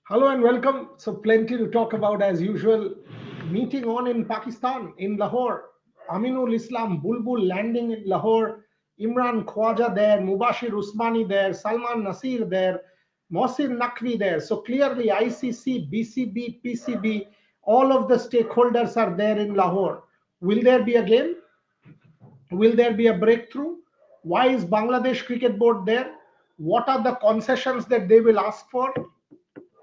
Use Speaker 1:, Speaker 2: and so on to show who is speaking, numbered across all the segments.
Speaker 1: Hello and welcome. So, plenty to talk about as usual. Meeting on in Pakistan, in Lahore. Aminul Islam Bulbul landing in Lahore. Imran Khwaja there, Mubashir Usmani there, Salman Nasir there, Mohsin Naqvi there. So, clearly, ICC, BCB, PCB, all of the stakeholders are there in Lahore. Will there be a game? Will there be a breakthrough? Why is Bangladesh Cricket Board there? What are the concessions that they will ask for?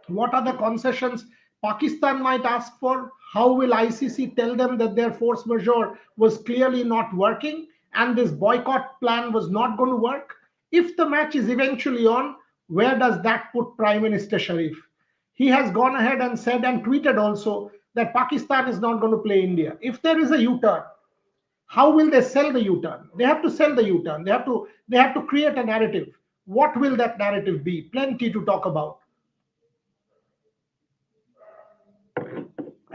Speaker 1: What are the concessions Pakistan might ask for? How will ICC tell them that their force majeure was clearly not working and this boycott plan was not going to work? If the match is eventually on, where does that put Prime Minister Sharif? He has gone ahead and said and tweeted also that Pakistan is not going to play India. If there is a U-turn, how will they sell the U-turn? They have to sell the U-turn. They have to create a narrative. What will that narrative be? Plenty to talk about.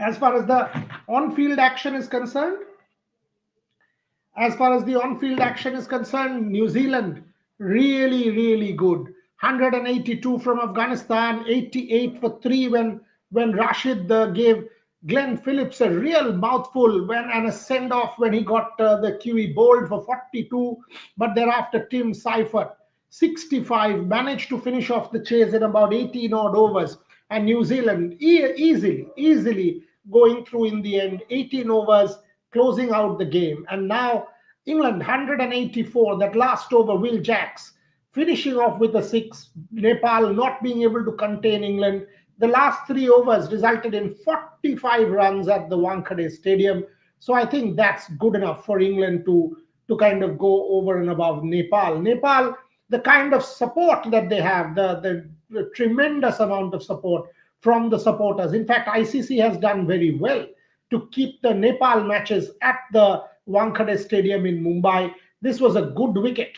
Speaker 1: As far as the on-field action is concerned, New Zealand really, really good. 182 from Afghanistan, 88 for three when Rashid gave Glenn Phillips a real mouthful when and a send off when he got the QE bowled for 42. But thereafter, Tim Seifert 65 managed to finish off the chase in about 18 odd overs, and New Zealand easily going through in the end, 18 overs, closing out the game. And now England 184, that last over, Will Jacks finishing off with a six. Nepal not being able to contain England. The last three overs resulted in 45 runs at the Wankhede Stadium. So I think that's good enough for England to kind of go over and above Nepal. Nepal, the kind of support that they have, the tremendous amount of support from the supporters. In fact, ICC has done very well to keep the Nepal matches at the Wankhede Stadium in Mumbai. This was a good wicket.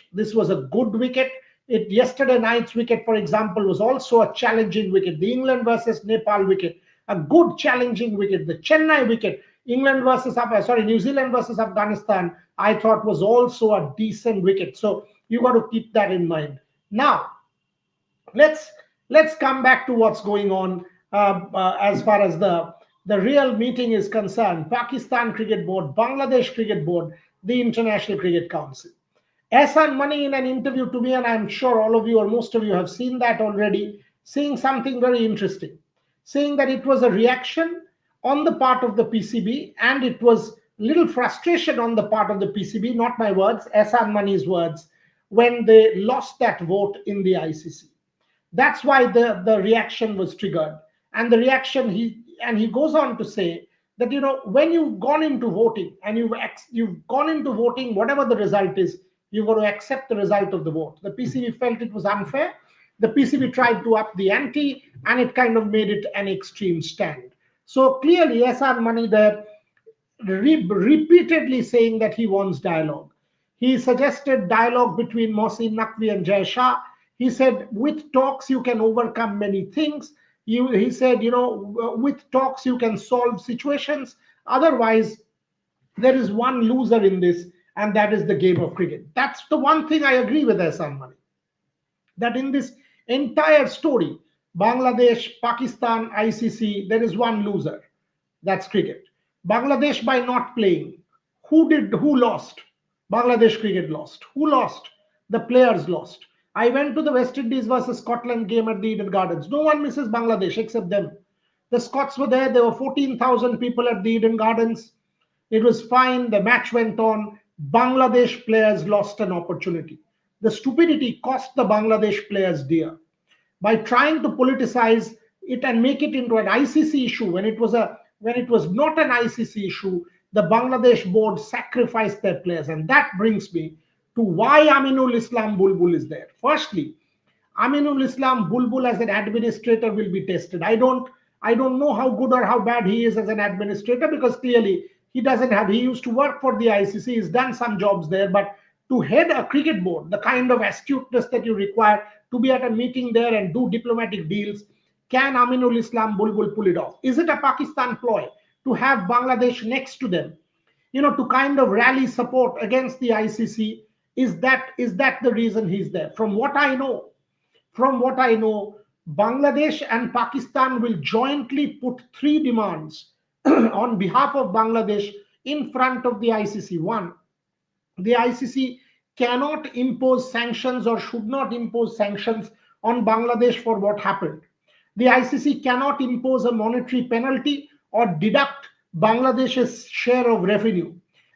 Speaker 1: Yesterday night's wicket, for example, was also a challenging wicket. The England versus Nepal wicket, a good challenging wicket. The Chennai wicket, New Zealand versus Afghanistan, I thought was also a decent wicket. So you got to keep that in mind. Now, let's let's come back to what's going on as far as the real meeting is concerned. Pakistan Cricket Board, Bangladesh Cricket Board, the International Cricket Council. Ehsan Mani in an interview to me, and I'm sure all of you or most of you have seen that already, saying something very interesting, saying that it was a reaction on the part of the PCB and it was little frustration on the part of the PCB, not my words, Ehsan Mani's words, when they lost that vote in the ICC. That's why the reaction was triggered. And the reaction, he goes on to say that, when you've gone into voting and you've gone into voting, whatever the result is, you've got to accept the result of the vote. The PCB felt it was unfair. The PCB tried to up the ante, and it kind of made it an extreme stand. So clearly, Ehsan Mani there repeatedly saying that he wants dialogue. He suggested dialogue between Mohsin Naqvi and Jay Shah. He said, with talks, you can overcome many things. He said, with talks, you can solve situations. Otherwise, there is one loser in this, and that is the game of cricket. That's the one thing I agree with Ehsan Mani, that in this entire story, Bangladesh, Pakistan, ICC, there is one loser. That's cricket. Bangladesh by not playing. Who lost? Bangladesh cricket lost. Who lost? The players lost. I went to the West Indies versus Scotland game at the Eden Gardens. No one misses Bangladesh except them. The Scots were there. There were 14,000 people at the Eden Gardens. It was fine. The match went on. Bangladesh players lost an opportunity. The stupidity cost the Bangladesh players dear. By trying to politicize it and make it into an ICC issue when it was not an ICC issue, the Bangladesh board sacrificed their players. And that brings me to why Aminul Islam Bulbul is there. Firstly, Aminul Islam Bulbul as an administrator will be tested. I don't know how good or how bad he is as an administrator, because clearly he used to work for the ICC, he's done some jobs there, but to head a cricket board, the kind of astuteness that you require to be at a meeting there and do diplomatic deals, can Aminul Islam Bulbul pull it off? Is it a Pakistan ploy to have Bangladesh next to them, to kind of rally support against the ICC? Is that the reason he's there? From what I know, Bangladesh and Pakistan will jointly put three demands on behalf of Bangladesh in front of the ICC. One, the ICC cannot impose sanctions or should not impose sanctions on Bangladesh for what happened. The ICC cannot impose a monetary penalty or deduct Bangladesh's share of revenue.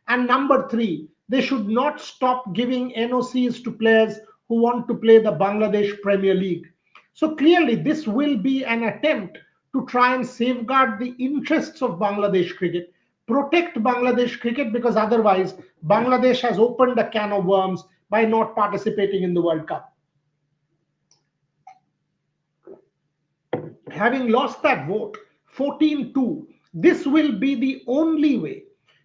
Speaker 1: And number three, they should not stop giving NOCs to players who want to play the Bangladesh Premier League. So clearly, this will be an attempt to try and safeguard the interests of Bangladesh cricket, protect Bangladesh cricket, because otherwise, Bangladesh has opened a can of worms by not participating in the World Cup. Having lost that vote 14-2, this will be the only way.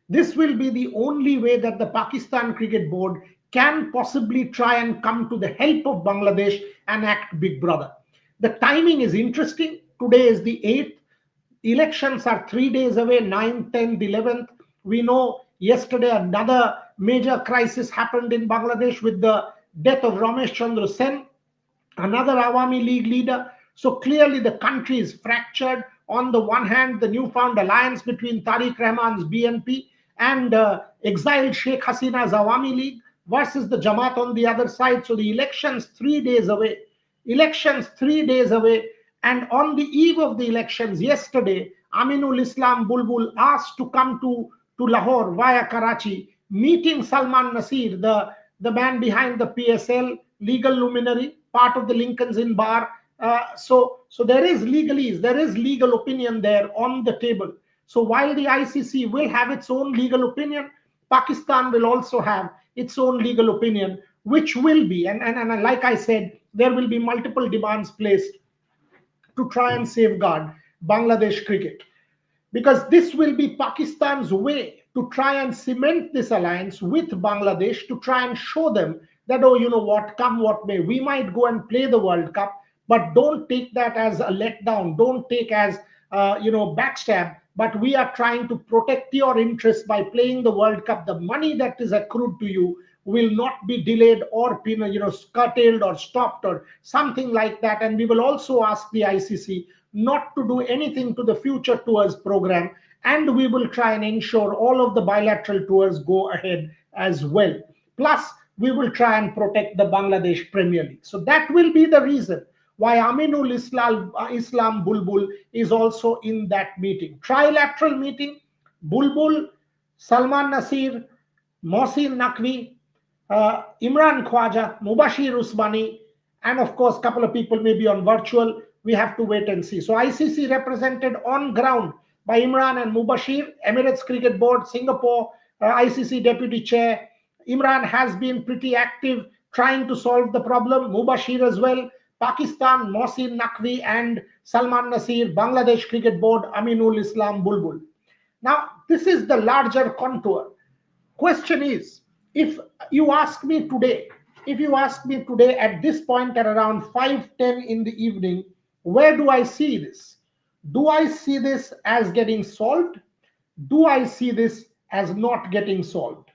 Speaker 1: This will be the only way that the Pakistan Cricket Board can possibly try and come to the help of Bangladesh and act big brother. The timing is interesting. Today is the 8th. Elections are 3 days away, 9th, 10th, 11th. We know yesterday another major crisis happened in Bangladesh with the death of Ramesh Chandra Sen, another Awami League leader. So clearly the country is fractured. On the one hand, the newfound alliance between Tariq Rahman's BNP and exiled Sheikh Hasina's Awami League versus the Jamaat on the other side. So the elections 3 days away. Elections 3 days away. And on the eve of the elections yesterday, Aminul Islam Bulbul asked to come to Lahore via Karachi, meeting Salman Nasir, the man behind the PSL, legal luminary, part of the Lincoln's Inn Bar. So there is legalese, there is legal opinion there on the table. So while the ICC will have its own legal opinion, Pakistan will also have its own legal opinion, which will be, and like I said, there will be multiple demands placed to try and safeguard Bangladesh cricket, because this will be Pakistan's way to try and cement this alliance with Bangladesh, to try and show them that, oh, you know what, come what may, we might go and play the World Cup, but don't take that as a letdown, don't take as backstab, but we are trying to protect your interests by playing the World Cup. The money that is accrued to you will not be delayed or curtailed or stopped or something like that. And we will also ask the ICC not to do anything to the future tours program, and we will try and ensure all of the bilateral tours go ahead as well. Plus, we will try and protect the Bangladesh Premier League. So that will be the reason why Aminul Islam Bulbul is also in that meeting. Trilateral meeting: Bulbul, Salman Nasir, Mohsin Naqvi, Imran Khwaja, Mubashir Usmani, and of course, a couple of people maybe on virtual. We have to wait and see. So ICC represented on ground by Imran and Mubashir, Emirates Cricket Board, Singapore, ICC Deputy Chair. Imran has been pretty active trying to solve the problem. Mubashir as well. Pakistan, Mohsin Naqvi and Salman Nasir. Bangladesh Cricket Board, Aminul Islam Bulbul. Now, this is the larger contour. Question is, if you ask me today, at this point at around 5:10 in the evening, where do I see this? Do I see this as getting solved? Do I see this as not getting solved?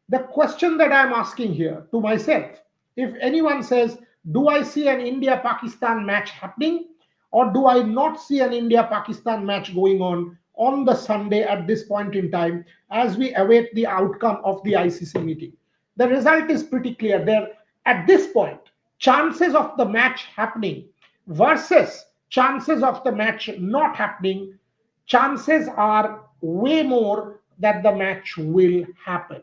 Speaker 1: The question that I'm asking here to myself, if anyone says, do I see an India-Pakistan match happening, or do I not see an India-Pakistan match going on the Sunday at this point in time as we await the outcome of the ICC meeting? The result is pretty clear there. At this point, chances of the match happening versus chances of the match not happening, chances are way more that the match will happen.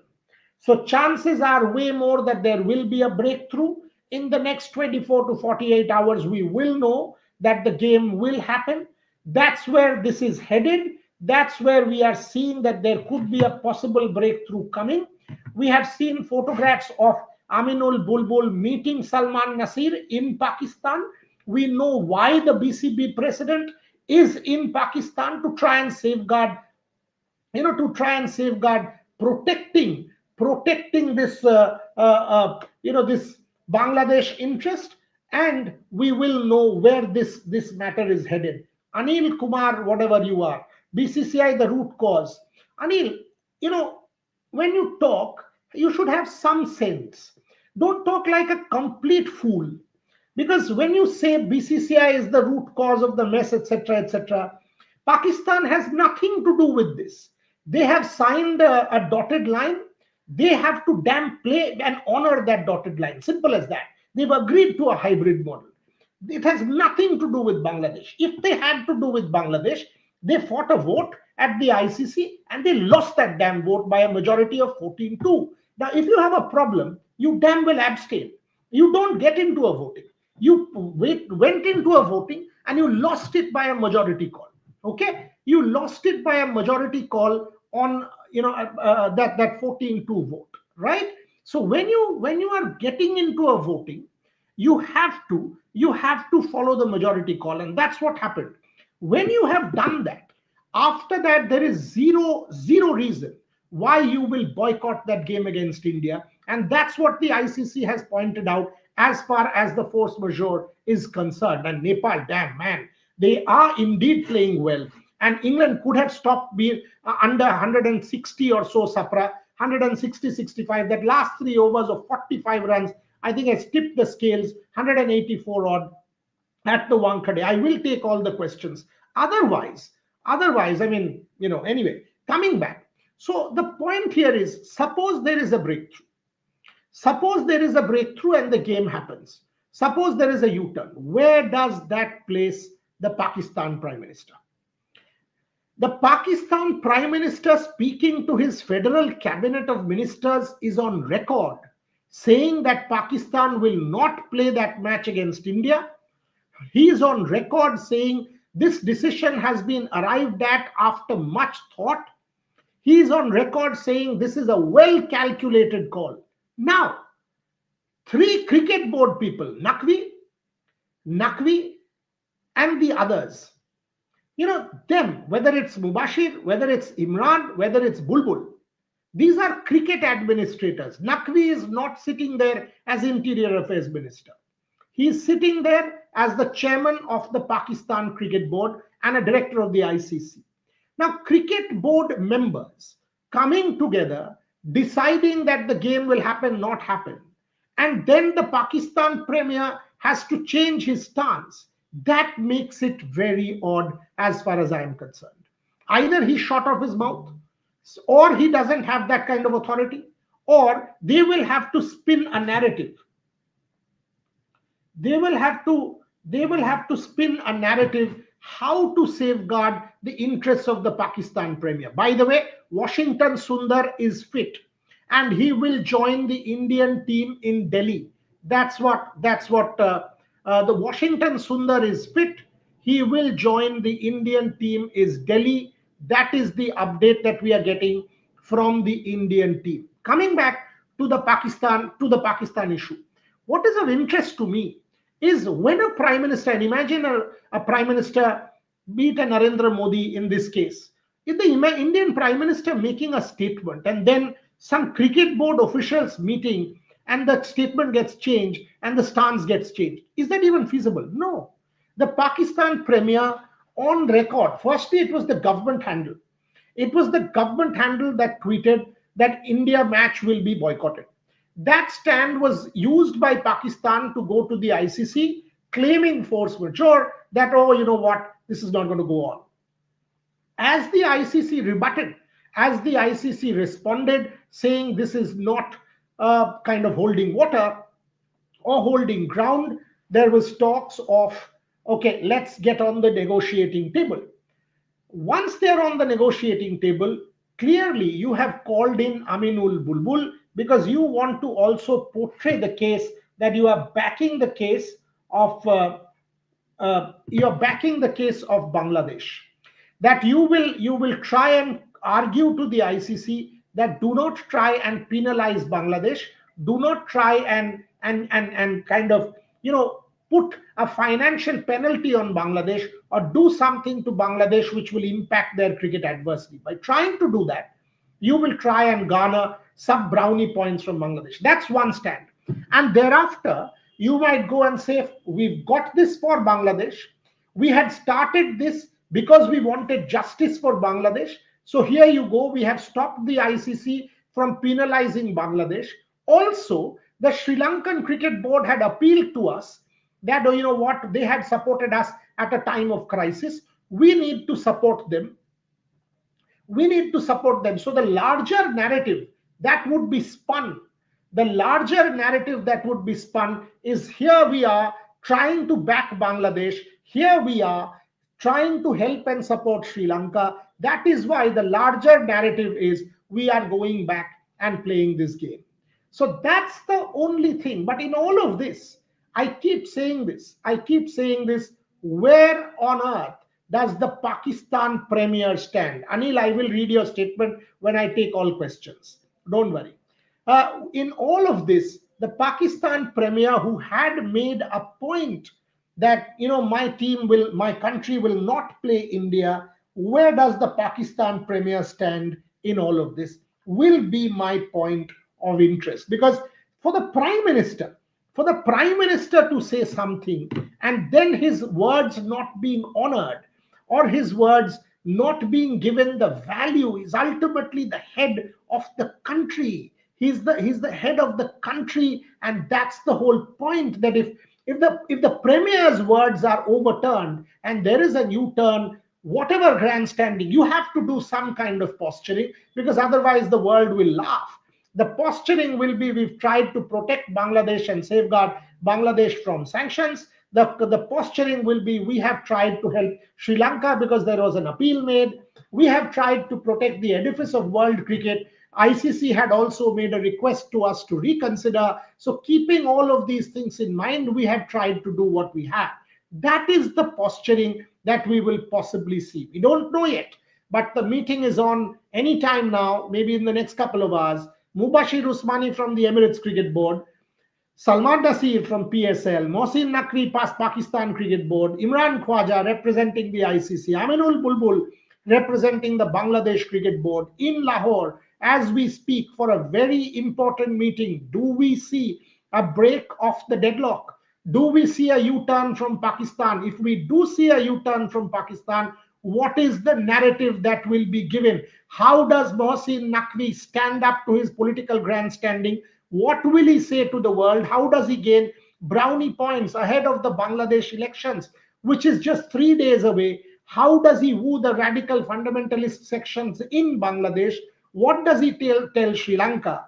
Speaker 1: So chances are way more that there will be a breakthrough. In the next 24 to 48 hours, we will know that the game will happen. That's where this is headed. That's where we are seeing that there could be a possible breakthrough coming. We have seen photographs of Aminul Bulbul meeting Salman Nasir in Pakistan. We know why the BCB president is in Pakistan, to try and safeguard, protecting this, this Bangladesh interest, and we will know where this matter is headed. Anil Kumar, whatever you are, BCCI, the root cause. Anil, when you talk, you should have some sense. Don't talk like a complete fool. Because when you say BCCI is the root cause of the mess, etc., etc., Pakistan has nothing to do with this. They have signed a dotted line. They have to damn play and honor that dotted line. Simple as that. They've agreed to a hybrid model. It has nothing to do with Bangladesh. If they had to do with Bangladesh, they fought a vote at the ICC and they lost that damn vote by a majority of 14-2. Now, if you have a problem, you damn well abstain. You don't get into a voting. You went into a voting and you lost it by a majority call. Okay, you lost it by a majority call on that 14-2 vote, right? So when you are getting into a voting, you have to follow the majority call, and that's what happened. When you have done that, after that there is zero reason why you will boycott that game against India, and that's what the ICC has pointed out as far as the force majeure is concerned. And Nepal, damn man, they are indeed playing well, and England could have stopped being under 160 or so Sapra, 160-65. That last 3 overs of 45 runs, I think I tipped the scales, 184 odd at the Wankhede. I will take all the questions. Otherwise, I mean, anyway, coming back. So the point here is, suppose there is a breakthrough. Suppose there is a breakthrough and the game happens. Suppose there is a U-turn. Where does that place the Pakistan Prime Minister? The Pakistan Prime Minister, speaking to his federal cabinet of ministers, is on record saying that Pakistan will not play that match against India. He is on record saying this decision has been arrived at after much thought. He is on record saying this is a well-calculated call. Now, 3 cricket board people, Naqvi, and the others, them, whether it's Mubashir, whether it's Imran, whether it's Bulbul, these are cricket administrators. Naqvi is not sitting there as Interior Affairs Minister. He is sitting there as the chairman of the Pakistan Cricket Board and a director of the ICC. Now, cricket board members coming together, deciding that the game will happen, not happen, and then the Pakistan Premier has to change his stance. That makes it very odd as far as I am concerned. Either he shot off his mouth, or he doesn't have that kind of authority, or they will have to spin a narrative. They will have to spin a narrative how to safeguard the interests of the Pakistan Premier. By the way, Washington Sundar is fit, and he will join the Indian team in Delhi. That's what the Washington Sundar is fit. He will join the Indian team is Delhi. That is the update that we are getting from the Indian team. Coming back to the Pakistan issue, what is of interest to me is when a prime minister, and imagine a prime minister, be it a Narendra Modi in this case, if the Indian prime minister making a statement and then some cricket board officials meeting and the statement gets changed and the stance gets changed, is that even feasible? No. The Pakistan Premier on record, firstly, it was the government handle. It was the government handle that tweeted that India match will be boycotted. That stand was used by Pakistan to go to the ICC, claiming force majeure that, oh, you know what, this is not going to go on. As the ICC rebutted, as the ICC responded, saying this is not kind of holding water or holding ground, there was talks of, okay, let's get on the negotiating table. Once they're on the negotiating table, clearly you have called in Aminul Bulbul because you want to also portray the case that you are backing the case of Bangladesh. That you will try and argue to the ICC that do not try and penalize Bangladesh, do not try and kind of put a financial penalty on Bangladesh or do something to Bangladesh which will impact their cricket adversely. By trying to do that, you will try and garner some brownie points from Bangladesh. That's one stand. And thereafter, you might go and say, we've got this for Bangladesh. We had started this because we wanted justice for Bangladesh. So here you go. We have stopped the ICC from penalizing Bangladesh. Also, the Sri Lankan Cricket Board had appealed to us that, you know what, they had supported us at a time of crisis. We need to support them. We need to support them. So the larger narrative that would be spun, the larger narrative that would be spun is, here we are trying to back Bangladesh, here we are trying to help and support Sri Lanka. That is why the larger narrative is, we are going back and playing this game. So that's the only thing. But in all of this, I keep saying this, where on earth does the Pakistan Premier stand? Anil, I will read your statement when I take all questions. Don't worry. In all of this, the Pakistan Premier, who had made a point that, my country will not play India, where does the Pakistan Premier stand in all of this? Will be my point of interest. Because for the Prime Minister, to say something and then his words not being honored, or his words not being given the value, is ultimately the head of the country. He's the head of the country, and that's the whole point. That if the premier's words are overturned and there is a U-turn, whatever grandstanding, you have to do some kind of posturing, because otherwise the world will laugh. The posturing will be, we've tried to protect Bangladesh and safeguard Bangladesh from sanctions. The posturing will be, we have tried to help Sri Lanka because there was an appeal made. We have tried to protect the edifice of world cricket. ICC had also made a request to us to reconsider. So, keeping all of these things in mind, we have tried to do what we have. That is the posturing that we will possibly see. We don't know yet, but the meeting is on any time now, maybe in the next couple of hours. Mubashir Usmani from the Emirates Cricket Board, Salman Nasir from PSL, Mohsin Naqvi, Pakistan Cricket Board, Imran Khwaja representing the ICC, Aminul Bulbul representing the Bangladesh Cricket Board in Lahore as we speak for a very important meeting. Do we see a break of the deadlock? Do we see a U-turn from Pakistan? If we do see a U-turn from Pakistan, what is the narrative that will be given? How does Mohsin Naqvi stand up to his political grandstanding? What will he say to the world? How does he gain brownie points ahead of the Bangladesh elections, which is just 3 days away? How does he woo the radical fundamentalist sections in Bangladesh? What does he tell Sri Lanka?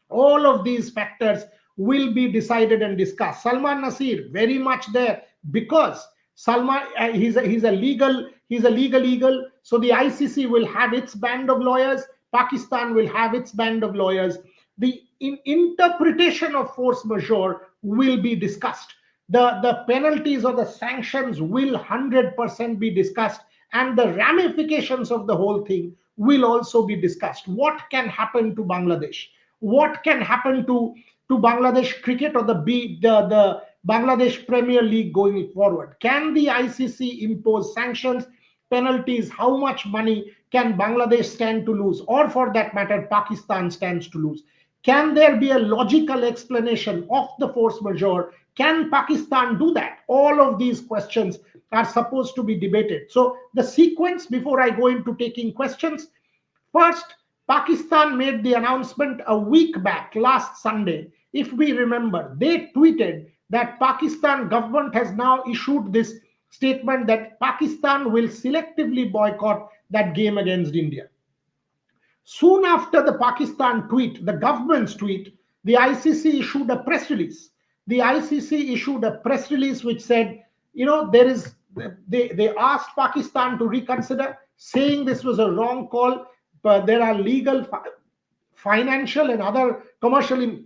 Speaker 1: All of these factors will be decided and discussed. Salman Nasir very much there, because Salman, he's a legal eagle. So the ICC will have its band of lawyers. Pakistan will have its band of lawyers. The interpretation of force majeure will be discussed. The penalties or the sanctions will 100% be discussed, and the ramifications of the whole thing will also be discussed. What can happen to Bangladesh? What can happen to Bangladesh cricket or the Bangladesh Premier League going forward? Can the ICC impose sanctions, penalties? How much money can Bangladesh stand to lose, or for that matter, Pakistan stands to lose? Can there be a logical explanation of the force majeure? Can Pakistan do that? All of these questions are supposed to be debated. So, the sequence, before I go into taking questions, first, Pakistan made the announcement a week back, last Sunday. If we remember, they tweeted that Pakistan government has now issued this statement that Pakistan will selectively boycott that game against India. Soon after the Pakistan tweet, the government's tweet, the ICC issued a press release. The ICC issued a press release which said, they asked Pakistan to reconsider, saying this was a wrong call, but there are legal, financial, and other commercial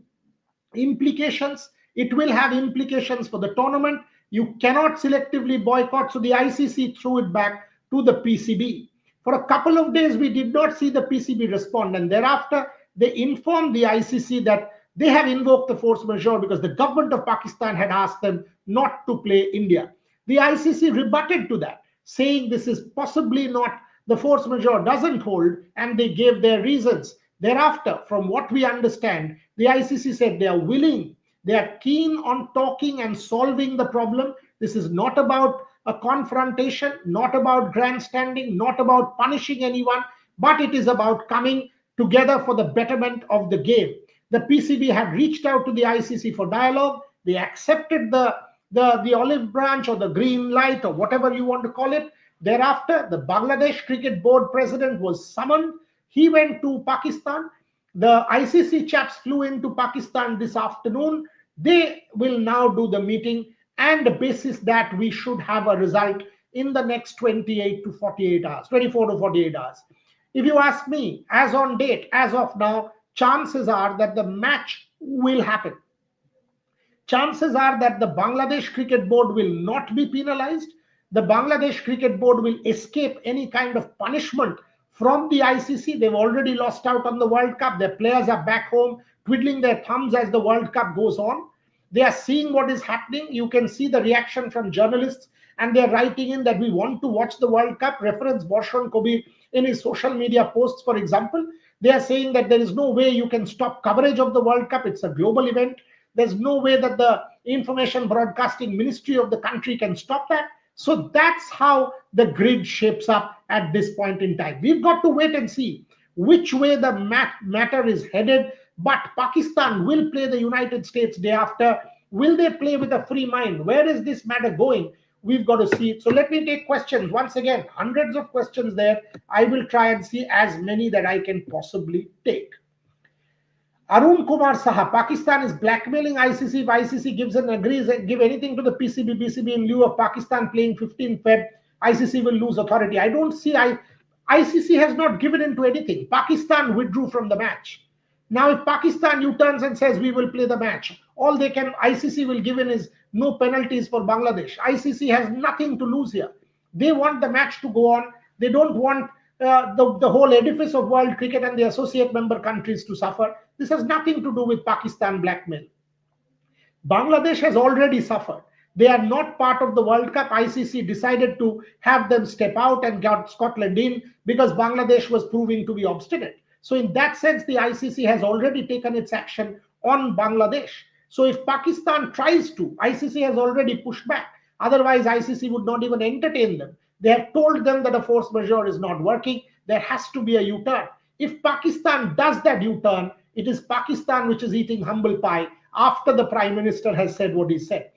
Speaker 1: implications. It will have implications for the tournament. You cannot selectively boycott. So the ICC threw it back to the PCB. For a couple of days, we did not see the PCB respond, and thereafter they informed the ICC that they have invoked the force majeure because the government of Pakistan had asked them not to play India. The ICC rebutted to that, saying this is possibly not, the force majeure doesn't hold, and they gave their reasons. Thereafter, from what we understand, the ICC said they are willing, they are keen on talking and solving the problem. This is not about a confrontation, not about grandstanding, not about punishing anyone, but it is about coming together for the betterment of the game. The PCB had reached out to the ICC for dialogue. They accepted the the olive branch or the green light or whatever you want to call it. Thereafter, the Bangladesh Cricket Board president was summoned. He went to Pakistan. The ICC chaps flew into Pakistan this afternoon. They will now do the meeting, and the basis that we should have a result in the next 28 to 48 hours, 24 to 48 hours. If you ask me, as on date, as of now, chances are that the match will happen. Chances are that the Bangladesh Cricket Board will not be penalized. The Bangladesh Cricket Board will escape any kind of punishment from the ICC. They've already lost out on the World Cup. Their players are back home twiddling their thumbs as the World Cup goes on. They are seeing what is happening. You can see the reaction from journalists, and they're writing in that we want to watch the World Cup. Reference Borshan Kobir in his social media posts, for example. They are saying that there is no way you can stop coverage of the World Cup. It's a global event. There's no way that the information broadcasting ministry of the country can stop that. So that's how the grid shapes up at this point in time. We've got to wait and see which way the matter is headed. But Pakistan will play the United States day after. Will they play with a free mind? Where is this matter going? We've got to see it. So let me take questions. Once again, hundreds of questions there. I will try and see as many that I can possibly take. Arun Kumar Saha, Pakistan is blackmailing ICC. If ICC gives and agrees, give anything to the PCB-BCB in lieu of Pakistan playing 15 Feb, ICC will lose authority. I don't see, ICC has not given into anything. Pakistan withdrew from the match. Now, if Pakistan U-turns and says we will play the match, all they can, ICC will give in is no penalties for Bangladesh. ICC has nothing to lose here. They want the match to go on. They don't want the whole edifice of world cricket and the associate member countries to suffer. This has nothing to do with Pakistan blackmail. Bangladesh has already suffered. They are not part of the World Cup. ICC decided to have them step out and got Scotland in because Bangladesh was proving to be obstinate. So in that sense, the ICC has already taken its action on Bangladesh. So if Pakistan tries to, ICC has already pushed back. Otherwise, ICC would not even entertain them. They have told them that a force majeure is not working. There has to be a U-turn. If Pakistan does that U-turn, it is Pakistan which is eating humble pie after the Prime Minister has said what he said.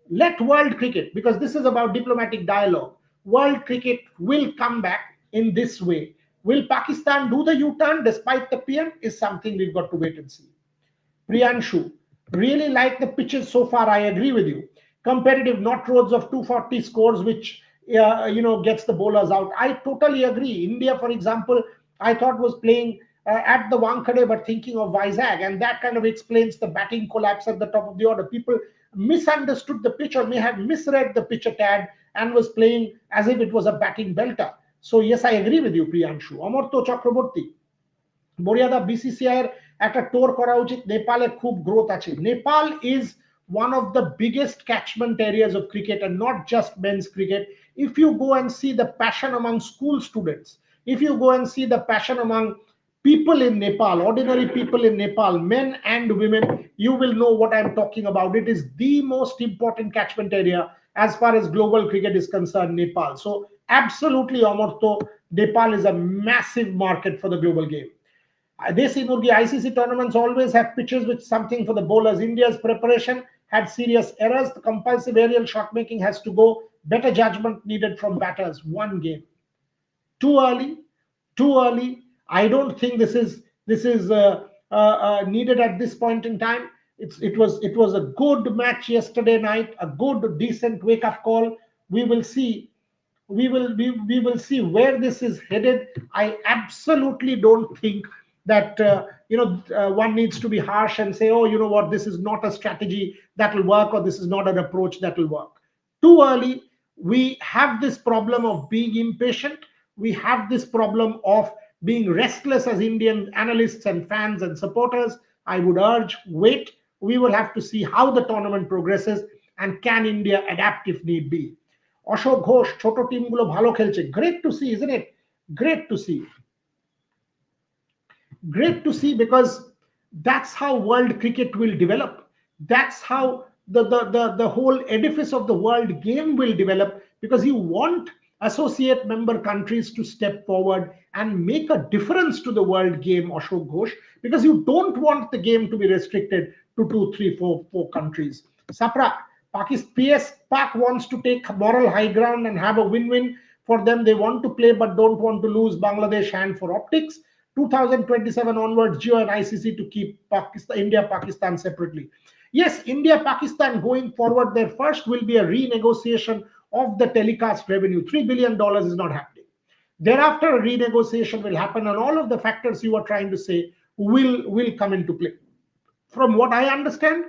Speaker 1: Let world cricket, because this is about diplomatic dialogue, world cricket will come back in this way. Will Pakistan do the U-turn despite the PM is something we've got to wait and see. Priyanshu, really like the pitches so far. I agree with you. Competitive, not roads of 240 scores, which gets the bowlers out. I totally agree. India, for example, I thought was playing at the Wankhede but thinking of Vizag, and that kind of explains the batting collapse at the top of the order. People misunderstood the pitch or may have misread the pitch a tad and was playing as if it was a batting belter. So yes, I agree with you, Priyanshu. Amartya Chakraborty, Moriada BCCI একটা টোর করা উচিত নেপালে খুব growth আছে Nepal is one of the biggest catchment areas of cricket and not just men's cricket. If you go and see the passion among school students, if you go and see the passion among people in Nepal, ordinary people in Nepal, men and women, you will know what I'm talking about. It is the most important catchment area as far as global cricket is concerned, Nepal. So absolutely, Amartya, Nepal is a massive market for the global game. Desi Murgi, ICC tournaments always have pitches with something for the bowlers. India's preparation had serious errors. The compulsive aerial shot making has to go. Better judgment needed from batters. One game. Too early. Too early. I don't think this is needed at this point in time. It was a good match yesterday night. A good, decent wake-up call. We will see. We will see where this is headed. I absolutely don't think that one needs to be harsh and say, oh, you know what, this is not a strategy that will work, or this is not an approach that will work. Too early. We have this problem of being impatient. We have this problem of being restless as Indian analysts and fans and supporters. I would urge, wait. We will have to see how the tournament progresses and can India adapt if need be. Ashok Ghosh, ছোট টিমগুলো ভালো খেলছে. Great to see, isn't it? Great to see. Great to see, because that's how world cricket will develop. That's how the whole edifice of the world game will develop, because you want associate member countries to step forward and make a difference to the world game, Ashok Ghosh, because you don't want the game to be restricted to 2, 3, 4 countries. Sapra, Pak wants to take moral high ground and have a win-win for them. They want to play but don't want to lose Bangladesh hand for optics. 2027 onwards, Geo and ICC to keep Pakistan, India, Pakistan separately. Yes, India, Pakistan going forward, their first will be a renegotiation of the telecast revenue. $3 billion is not happening. Thereafter, a renegotiation will happen, and all of the factors you are trying to say will come into play. From what I understand,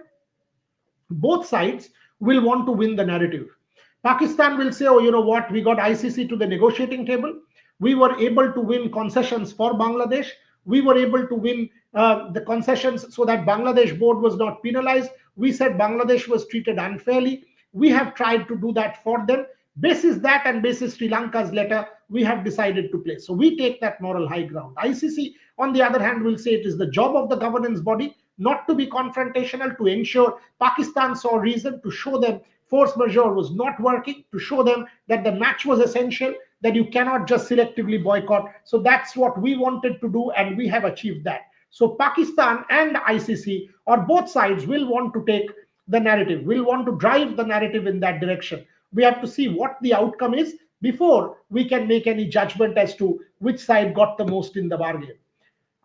Speaker 1: both sides will want to win the narrative. Pakistan will say, oh, you know what, we got ICC to the negotiating table. We were able to win concessions for Bangladesh. We were able to win the concessions so that Bangladesh board was not penalized. We said Bangladesh was treated unfairly. We have tried to do that for them. Basis that and basis Sri Lanka's letter, we have decided to play. So we take that moral high ground. ICC, on the other hand, will say it is the job of the governance body not to be confrontational, to ensure Pakistan saw reason, to show them force majeure was not working, to show them that the match was essential, that you cannot just selectively boycott. So that's what we wanted to do, and we have achieved that. So Pakistan and ICC, or both sides, will want to take the narrative, will want to drive the narrative in that direction. We have to see what the outcome is before we can make any judgment as to which side got the most in the bargain.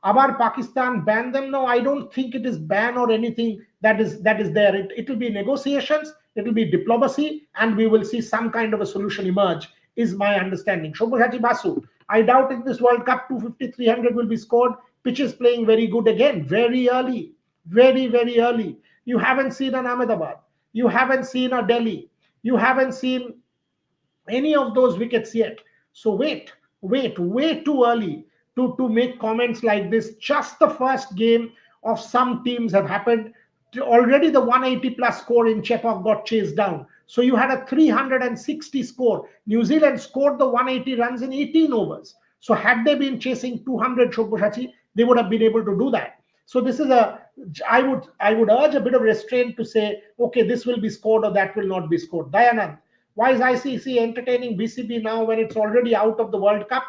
Speaker 1: Abar Pakistan ban them? No, I don't think it is ban or anything that is there. It will be negotiations, it will be diplomacy, and we will see some kind of a solution emerge, is my understanding. Shobhati Basu, I doubt in this World Cup 250, 300 will be scored. Pitch is playing very good again, very early, very, very early. You haven't seen an Ahmedabad, you haven't seen a Delhi, you haven't seen any of those wickets yet. So wait, way too early to make comments like this. Just the first game of some teams have happened. Already the 180 plus score in Chepauk got chased down. So you had a 360 score. New Zealand scored the 180 runs in 18 overs. So had they been chasing 200, Shobhashachi, they would have been able to do that. So this is I would urge a bit of restraint to say, okay, this will be scored or that will not be scored. Dayanand, why is ICC entertaining BCB now when it's already out of the World Cup?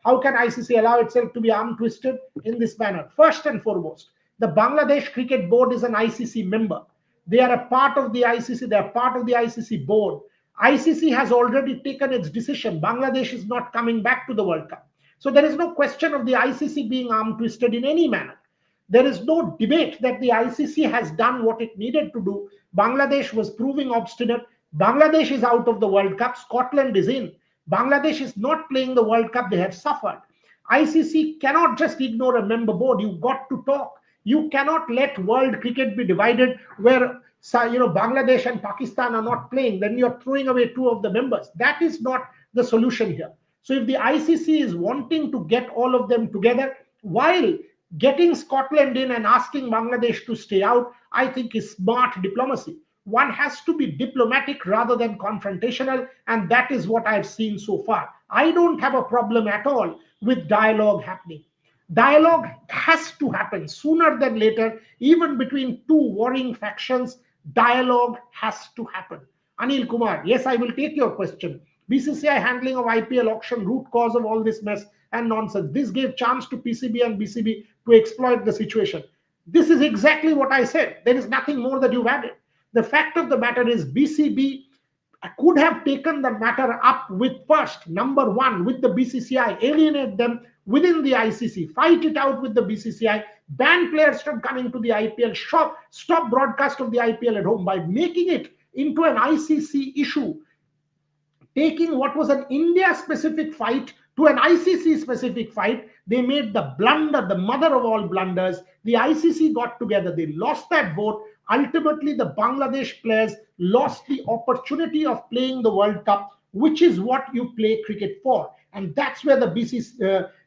Speaker 1: How can ICC allow itself to be arm twisted in this manner? First and foremost, the Bangladesh Cricket Board is an ICC member. They are a part of the ICC. They are part of the ICC board. ICC has already taken its decision. Bangladesh is not coming back to the World Cup. So there is no question of the ICC being arm twisted in any manner. There is no debate that the ICC has done what it needed to do. Bangladesh was proving obstinate. Bangladesh is out of the World Cup. Scotland is in. Bangladesh is not playing the World Cup. They have suffered. ICC cannot just ignore a member board. You've got to talk. You cannot let world cricket be divided where Bangladesh and Pakistan are not playing. Then you're throwing away two of the members. That is not the solution here. So if the ICC is wanting to get all of them together while getting Scotland in and asking Bangladesh to stay out, I think is smart diplomacy. One has to be diplomatic rather than confrontational, and that is what I've seen so far. I don't have a problem at all with dialogue happening. Dialogue has to happen sooner than later, even between two warring factions. Dialogue has to happen. Anil Kumar, yes, I will take your question. BCCI handling of IPL auction, root cause of all this mess and nonsense. This gave chance to PCB and BCB to exploit the situation. This is exactly what I said. There is nothing more that you've added. The fact of the matter is BCB could have taken the matter up with first, number one, with the BCCI, alienate them within the ICC, fight it out with the BCCI, ban players from coming to the IPL, stop broadcast of the IPL at home by making it into an ICC issue, taking what was an India-specific fight to an ICC-specific fight. They made the blunder, the mother of all blunders. The ICC got together. They lost that vote. Ultimately, the Bangladesh players lost the opportunity of playing the World Cup, which is what you play cricket for. And that's where the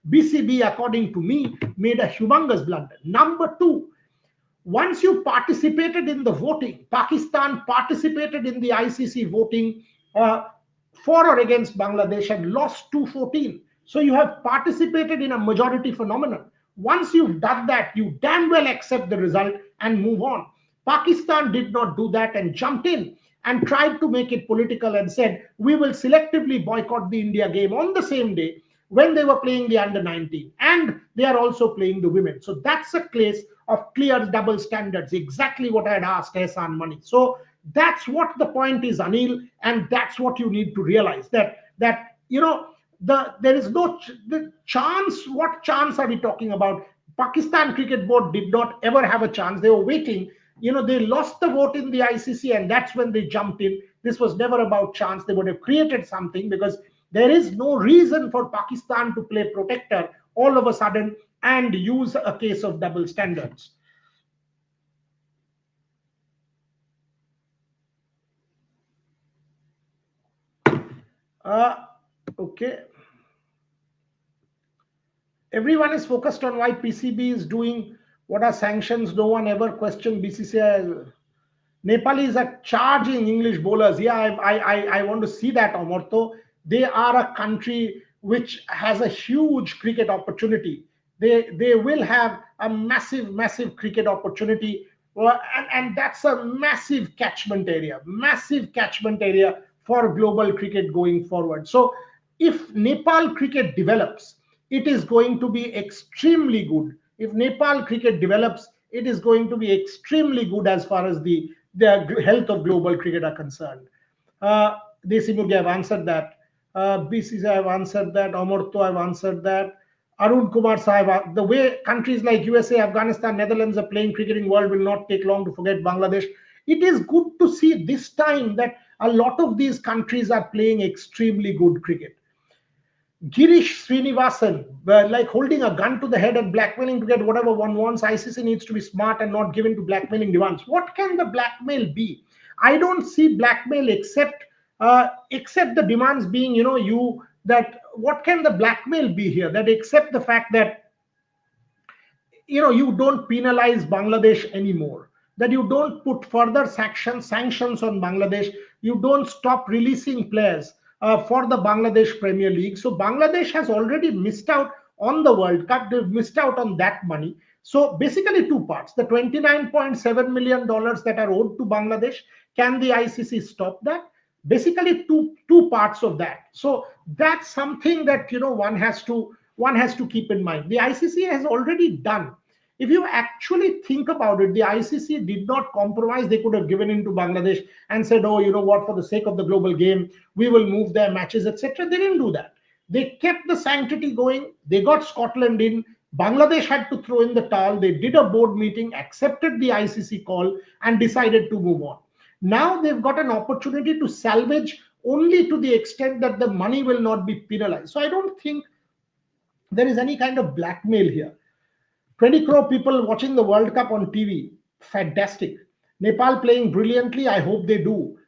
Speaker 1: BCB, according to me, made a humongous blunder. Number two, once you participated in the voting, Pakistan participated in the ICC voting for or against Bangladesh and lost 214. So you have participated in a majority phenomenon. Once you've done that, you damn well accept the result and move on. Pakistan did not do that and jumped in and tried to make it political and said, we will selectively boycott the India game on the same day when they were playing the under 19. And they are also playing the women. So that's a case of clear double standards, exactly what I had asked Ehsan Mani. So That's what the point is, Anil, and that's what you need to realize, that there is the chance. What chance are we talking about? Pakistan Cricket Board did not ever have a chance. They were waiting. They lost the vote in the ICC, and that's when they jumped in. This was never about chance. They would have created something, because there is no reason for Pakistan to play protector all of a sudden and use a case of double standards. Okay. Everyone is focused on why PCB is doing. What are sanctions? No one ever questioned BCCI. Nepalis are charging English bowlers. Yeah, I want to see that, Omorto. They are a country which has a huge cricket opportunity. They will have a massive cricket opportunity. And that's a massive catchment area for global cricket going forward. So if Nepal cricket develops, it is going to be extremely good. If Nepal cricket develops, it is going to be extremely good as far as the health of global cricket are concerned. Desi Murgi, I've answered that. BCC, I've answered that. Omorto, I've answered that. Arun Kumar Sahib, the way countries like USA, Afghanistan, Netherlands are playing cricket in world will not take long to forget Bangladesh. It is good to see this time that a lot of these countries are playing extremely good cricket. Girish Srinivasan, like holding a gun to the head and blackmailing to get whatever one wants. ICC needs to be smart and not given to blackmailing demands. What can the blackmail be? I don't see blackmail except the demands being, what can the blackmail be here? That except the fact that you don't penalize Bangladesh anymore, that you don't put further sanctions on Bangladesh, you don't stop releasing players for the Bangladesh Premier League. So Bangladesh has already missed out on the World Cup. They've missed out on that money. So basically two parts: the $29.7 million that are owed to Bangladesh. Can the ICC stop that? Basically two parts of that. So that's something that one has to keep in mind. The ICC has already done. If you actually think about it, the ICC did not compromise. They could have given in to Bangladesh and said, oh, you know what, for the sake of the global game, we will move their matches, etc. They didn't do that. They kept the sanctity going. They got Scotland in. Bangladesh had to throw in the towel. They did a board meeting, accepted the ICC call, and decided to move on. Now they've got an opportunity to salvage only to the extent that the money will not be penalized. So I don't think there is any kind of blackmail here. 20 crore people watching the World Cup on TV. Fantastic. Nepal playing brilliantly. I hope they do.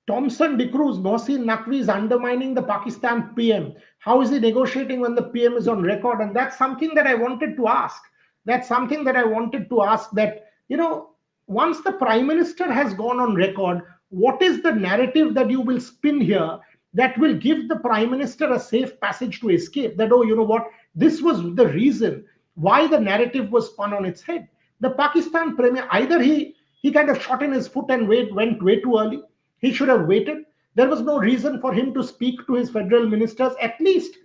Speaker 1: Thompson DeCruz, Mohsin Naqvi is undermining the Pakistan PM. How is he negotiating when the PM is on record? And that's something that I wanted to ask. That, once the Prime Minister has gone on record, what is the narrative that you will spin here that will give the Prime Minister a safe passage to escape? That, oh, you know what, this was the reason why the narrative was spun on its head. The Pakistan Premier, either he kind of shot in his foot and went way too early. He should have waited. There was no reason for him to speak to his federal ministers. At least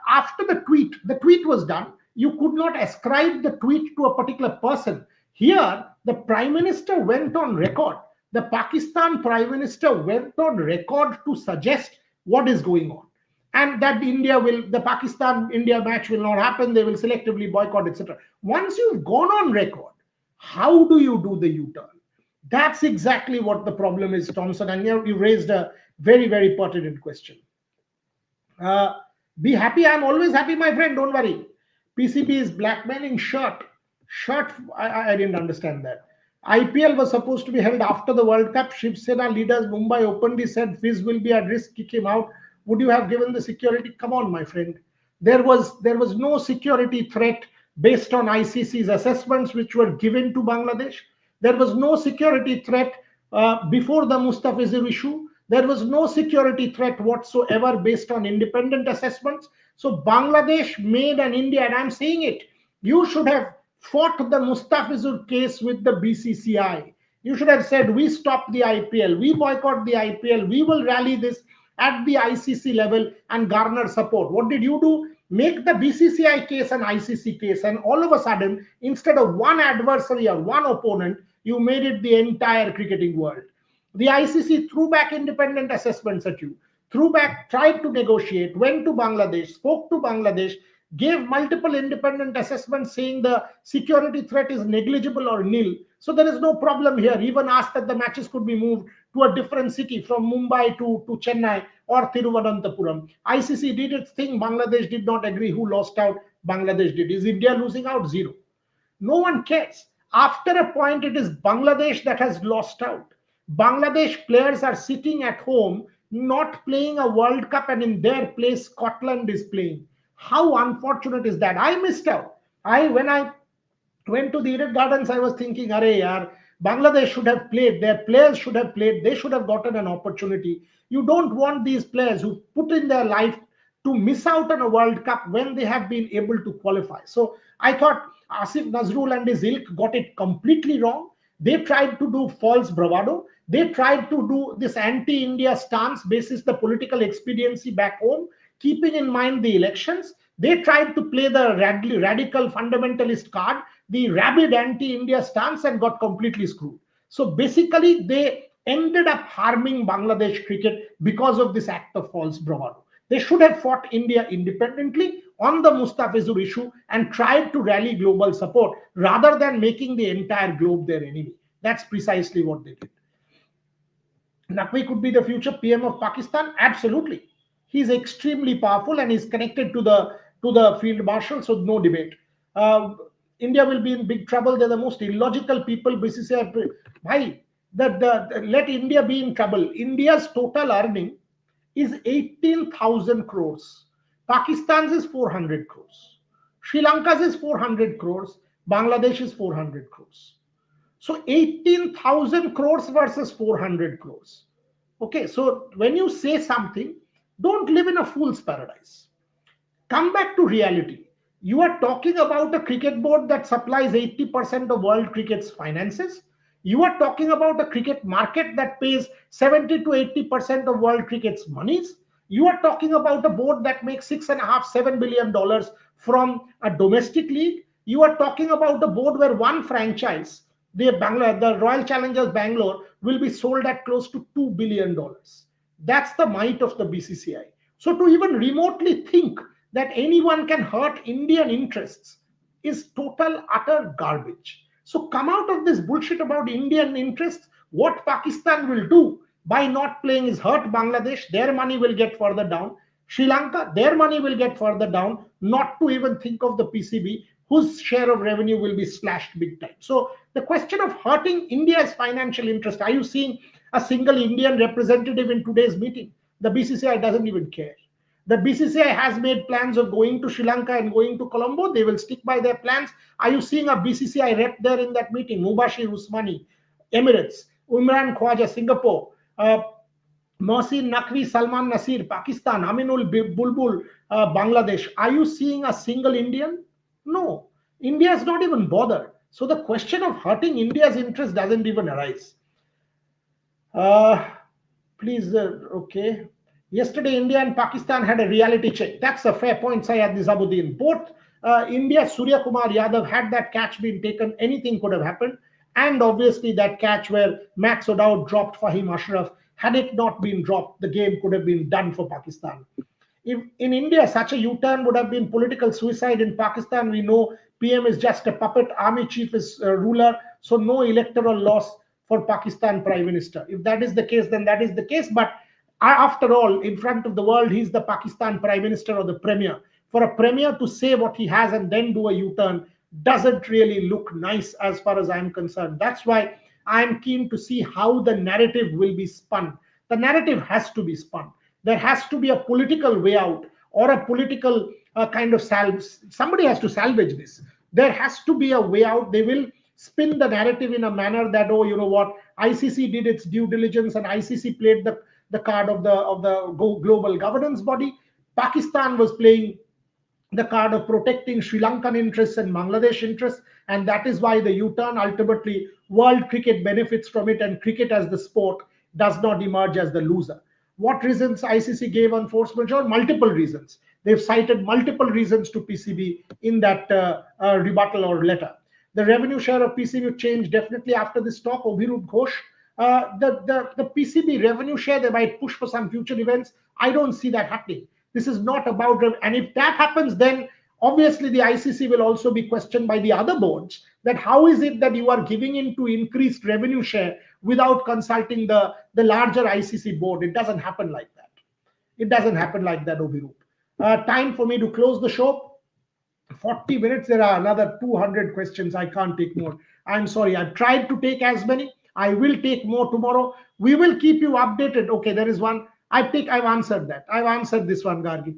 Speaker 1: after the tweet was done, you could not ascribe the tweet to a particular person. Here, the Prime Minister went on record. The Pakistan Prime Minister went on record to suggest what is going on, and that the Pakistan-India match will not happen. They will selectively boycott, etc. Once you've gone on record, how do you do the U-turn? That's exactly what the problem is, Thompson. And you raised a very, very pertinent question. Be happy. I'm always happy, my friend. Don't worry. PCB is blackmailing shirt. I didn't understand that. IPL was supposed to be held after the World Cup. Shiv Sena leaders Mumbai openly said Fizz will be at risk, kick him out. Would you have given the security? Come on, my friend. There was no security threat based on ICC's assessments which were given to Bangladesh. There was no security threat before the Mustafizur issue. There was no security threat whatsoever based on independent assessments. So Bangladesh made an India, and I'm saying it, you should have fought the Mustafizur case with the BCCI. You should have said, we stop the IPL, we boycott the IPL, we will rally this at the ICC level and garner support. What did you do? make the BCCI case an ICC case, and all of a sudden, instead of one adversary or one opponent, you made it the entire cricketing world. The ICC threw back independent assessments at you, threw back, tried to negotiate, went to Bangladesh, spoke to Bangladesh, gave multiple independent assessments saying the security threat is negligible or nil. So there is no problem here. Even asked that the matches could be moved to a different city from Mumbai to Chennai or Thiruvananthapuram. ICC did its thing. Bangladesh did not agree. Who lost out? Bangladesh did. Is India losing out? Zero. No one cares. After a point, it is Bangladesh that has lost out. Bangladesh players are sitting at home, not playing a World Cup, and in their place, Scotland is playing. How unfortunate is that? I missed out. When I went to the Eden Gardens, I was thinking, Arey, yaar, Bangladesh should have played, their players should have played, they should have gotten an opportunity. You don't want these players who put in their life to miss out on a World Cup when they have been able to qualify. So I thought Asif Nazrul and his ilk got it completely wrong. They tried to do false bravado. They tried to do this anti India stance basis the political expediency back home, keeping in mind the elections. They tried to play the radical fundamentalist card, the rabid anti India stance, and got completely screwed. So basically, they ended up harming Bangladesh cricket because of this act of false bravado. They should have fought India independently on the Mustafizur issue and tried to rally global support rather than making the entire globe their enemy. That's precisely what they did. Naqvi could be the future PM of Pakistan. Absolutely, he's extremely powerful and is connected to the field marshal. So no debate. Uh, India will be in big trouble. They're the most illogical people. BCCI, why? Let India be in trouble. India's total earning is 18,000 crores. Pakistan's is 400 crores. Sri Lanka's is 400 crores. Bangladesh is 400 crores. So 18,000 crores versus 400 crores. Okay, so when you say something, don't live in a fool's paradise. Come back to reality. You are talking about a cricket board that supplies 80% of world cricket's finances. You are talking about a cricket market that pays 70 to 80% of world cricket's monies. You are talking about a board that makes $6.5, $7 billion from a domestic league. You are talking about a board where one franchise, the Royal Challengers Bangalore, will be sold at close to $2 billion. That's the might of the BCCI. So to even remotely think that anyone can hurt Indian interests is total, utter garbage. So come out of this bullshit about Indian interests. What Pakistan will do by not playing is hurt Bangladesh. Their money will get further down. Sri Lanka, their money will get further down. Not to even think of the PCB, whose share of revenue will be slashed big time. So the question of hurting India's financial interest, are you seeing a single Indian representative in today's meeting? The BCCI doesn't even care. The BCCI has made plans of going to Sri Lanka and going to Colombo. They will stick by their plans. Are you seeing a BCCI rep there in that meeting? Mubashir Usmani, Emirates, Umran Khwaja, Singapore, Mohsin Naqvi, Salman Nasir, Pakistan, Aminul Bulbul, Bangladesh. Are you seeing a single Indian? No. India is not even bothered. So the question of hurting India's interest doesn't even arise. Please, okay. Yesterday, India and Pakistan had a reality check. That's a fair point, Syed Nizamuddin. Both India, Surya Kumar Yadav, had that catch been taken, anything could have happened. And obviously, that catch where Max O'Dowd dropped Fahim Ashraf, had it not been dropped, the game could have been done for Pakistan. If in India, such a U-turn would have been political suicide. In Pakistan, we know PM is just a puppet, army chief is a ruler, so no electoral loss for Pakistan Prime Minister. If that is the case, then that is the case. But after all, in front of the world, he's the Pakistan Prime Minister or the Premier. For a Premier to say what he has and then do a U-turn doesn't really look nice as far as I'm concerned. That's why I'm keen to see how the narrative will be spun. The narrative has to be spun. There has to be a political way out or a political kind of salve. Somebody has to salvage this. There has to be a way out. They will spin the narrative in a manner that, oh, you know what, ICC did its due diligence and ICC played the card of the global governance body. Pakistan was playing the card of protecting Sri Lankan interests and Bangladesh interests, and that is why the U-turn, ultimately world cricket benefits from it, and cricket as the sport does not emerge as the loser. What reasons ICC gave on force majeure? Multiple reasons. They've cited multiple reasons to PCB in that rebuttal or letter. The revenue share of PCB changed definitely after this talk. Obhirup Ghosh, the PCB revenue share, they might push for some future events. I don't see that happening. This is not about, and if that happens, then obviously the ICC will also be questioned by the other boards, that how is it that you are giving in to increased revenue share without consulting the larger ICC board. It doesn't happen like that. It doesn't happen like that, Obhirup. Time for me to close the show. 40 minutes, there are another 200 questions. I can't take more. I'm sorry. I've tried to take as many. I will take more tomorrow. We will keep you updated. Okay, there is one. I've answered that. I've answered this one, Gargi.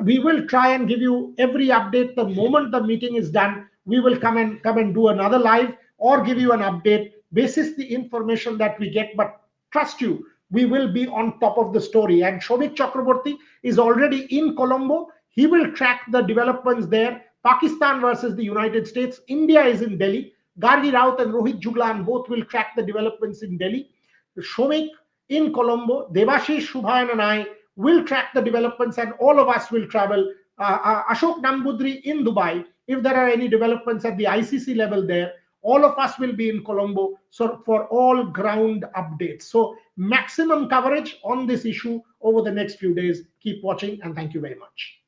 Speaker 1: We will try and give you every update the moment the meeting is done. We will come and do another live or give you an update basis the information that we get. But trust you, we will be on top of the story. And Shobhik Chakraborty is already in Colombo. He will track the developments there. Pakistan versus the United States. India is in Delhi. Gargi Raut and Rohit Juglan both will track the developments in Delhi. Shobhik in Colombo. Devashish, Shubhayan and I will track the developments, and all of us will travel. Ashok Nambudri in Dubai. If there are any developments at the ICC level there, all of us will be in Colombo, so for all ground updates. So maximum coverage on this issue over the next few days. Keep watching, and thank you very much.